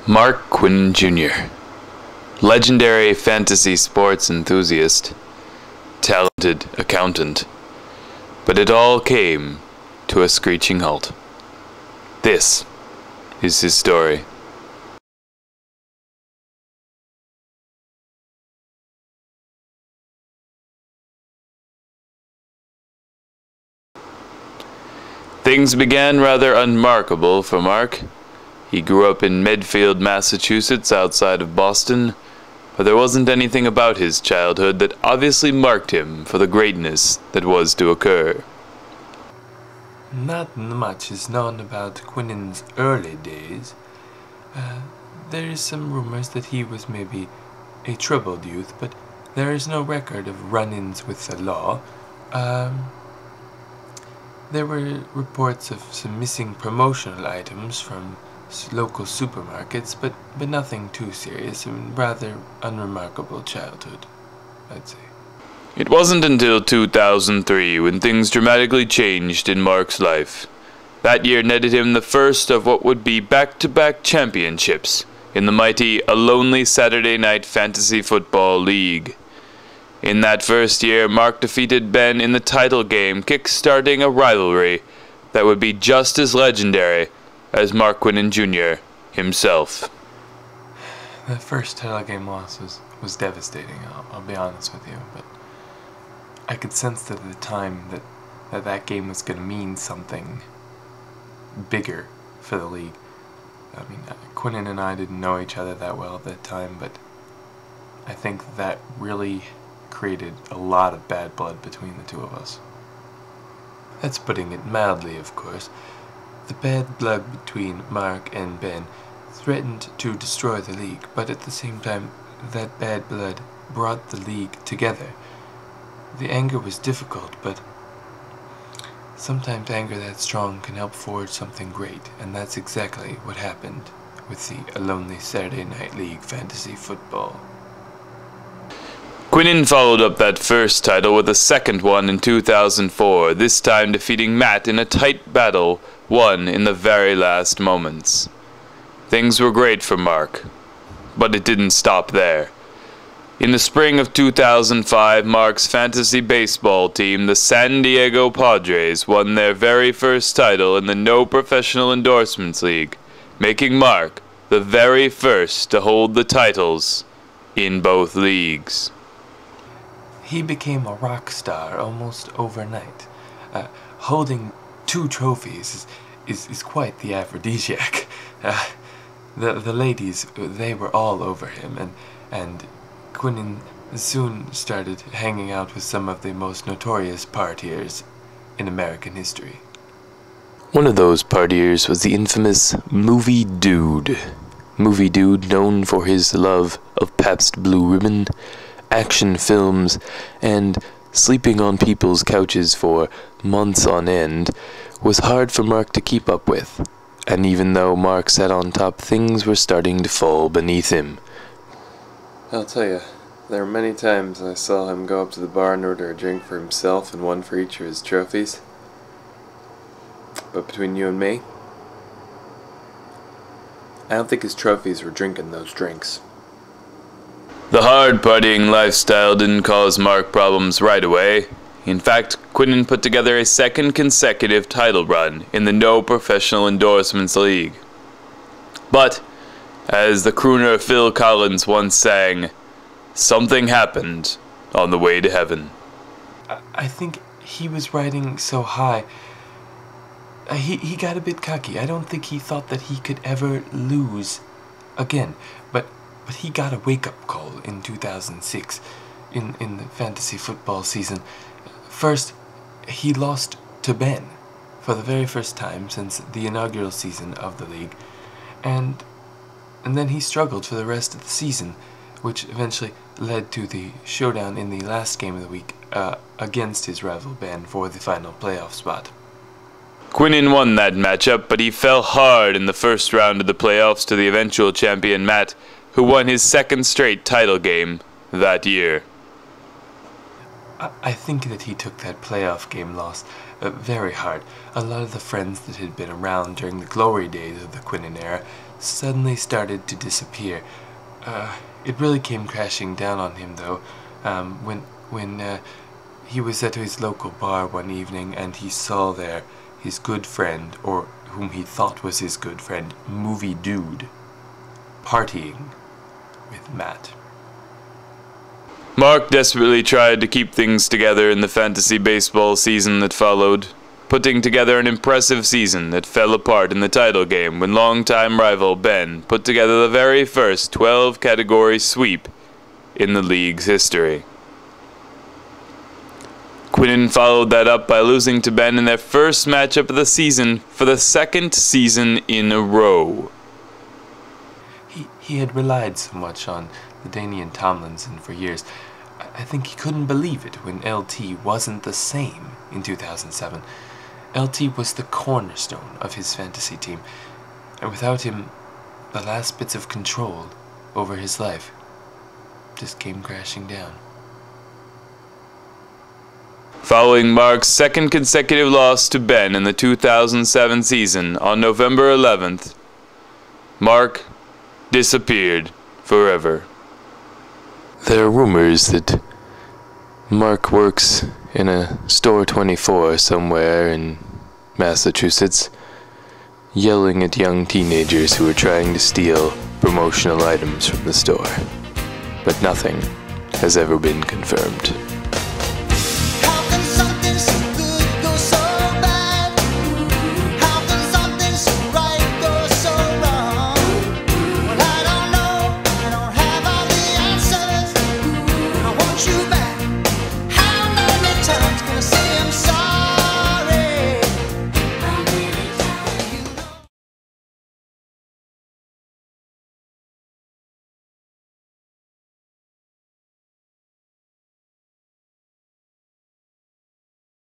Mark Quinn Jr., legendary fantasy sports enthusiast, talented accountant, but it all came to a screeching halt. This is his story. Things began rather unremarkable for Mark. He grew up in Medfield, Massachusetts, outside of Boston, but there wasn't anything about his childhood that obviously marked him for the greatness that was to occur. Not much is known about Quinnen's early days. There is some rumors that he was maybe a troubled youth, but there is no record of run-ins with the law. There were reports of some missing promotional items from local supermarkets, but nothing too serious, and rather unremarkable childhood, I'd say. It wasn't until 2003 when things dramatically changed in Mark's life. That year netted him the first of what would be back-to-back championships in the mighty A Lonely Saturday Night Fantasy Football League. In that first year, Mark defeated Ben in the title game, kick-starting a rivalry that would be just as legendary as Mark Quinn Jr. himself. The first title game loss was devastating, I'll be honest with you, but I could sense that at the time that game was going to mean something bigger for the league. I mean, Quinnen and I didn't know each other that well at that time, but I think that really created a lot of bad blood between the two of us. That's putting it mildly, of course. The bad blood between Mark and Ben threatened to destroy the league, but at the same time, that bad blood brought the league together. The anger was difficult, but sometimes anger that strong can help forge something great, and that's exactly what happened with the A Lonely Saturday Night League Fantasy Football. Quinnen followed up that first title with a second one in 2004, this time defeating Matt in a tight battle won in the very last moments. Things were great for Mark, but it didn't stop there. In the spring of 2005, Mark's fantasy baseball team, the San Diego Padres, won their very first title in the No Professional Endorsements League, making Mark the very first to hold the titles in both leagues. He became a rock star almost overnight. Holding 2 trophies is quite the aphrodisiac. The ladies, they were all over him, and Quinnen soon started hanging out with some of the most notorious partiers in American history. One of those partiers was the infamous Movie Dude. Movie Dude, known for his love of Pabst Blue Ribbon, action films, and sleeping on people's couches for months on end, was hard for Mark to keep up with. And even though Mark sat on top, things were starting to fall beneath him. I'll tell you, there were many times I saw him go up to the bar and order a drink for himself and one for each of his trophies. But between you and me, I don't think his trophies were drinking those drinks. The hard partying lifestyle didn't cause Mark problems right away. In fact, Quinnen put together a second consecutive title run in the No Professional Endorsements League. But, as the crooner Phil Collins once sang, something happened on the way to heaven. I think he was riding so high. He got a bit cocky. I don't think he thought that he could ever lose again. But he got a wake-up call in 2006 in the fantasy football season. First, he lost to Ben for the very first time since the inaugural season of the league. And then he struggled for the rest of the season, which eventually led to the showdown in the last game of the week against his rival Ben for the final playoff spot. Quinnen won that matchup, but he fell hard in the first round of the playoffs to the eventual champion Matt, who won his second straight title game that year. I think that he took that playoff game loss very hard. A lot of the friends that had been around during the glory days of the Quinnen era suddenly started to disappear. It really came crashing down on him, though, when he was at his local bar one evening and he saw there his good friend, or whom he thought was his good friend, Movie Dude, partying with Matt. Mark desperately tried to keep things together in the fantasy baseball season that followed, putting together an impressive season that fell apart in the title game when longtime rival Ben put together the very first 12-category sweep in the league's history. Quinnen followed that up by losing to Ben in their first matchup of the season for the second season in a row. He had relied so much on LaDainian Tomlinson for years. I think he couldn't believe it when LT wasn't the same in 2007. LT was the cornerstone of his fantasy team, and without him, the last bits of control over his life just came crashing down. Following Mark's second consecutive loss to Ben in the 2007 season on November 11th, Mark disappeared forever. There are rumors that Mark works in a Store 24 somewhere in Massachusetts, yelling at young teenagers who are trying to steal promotional items from the store. But nothing has ever been confirmed.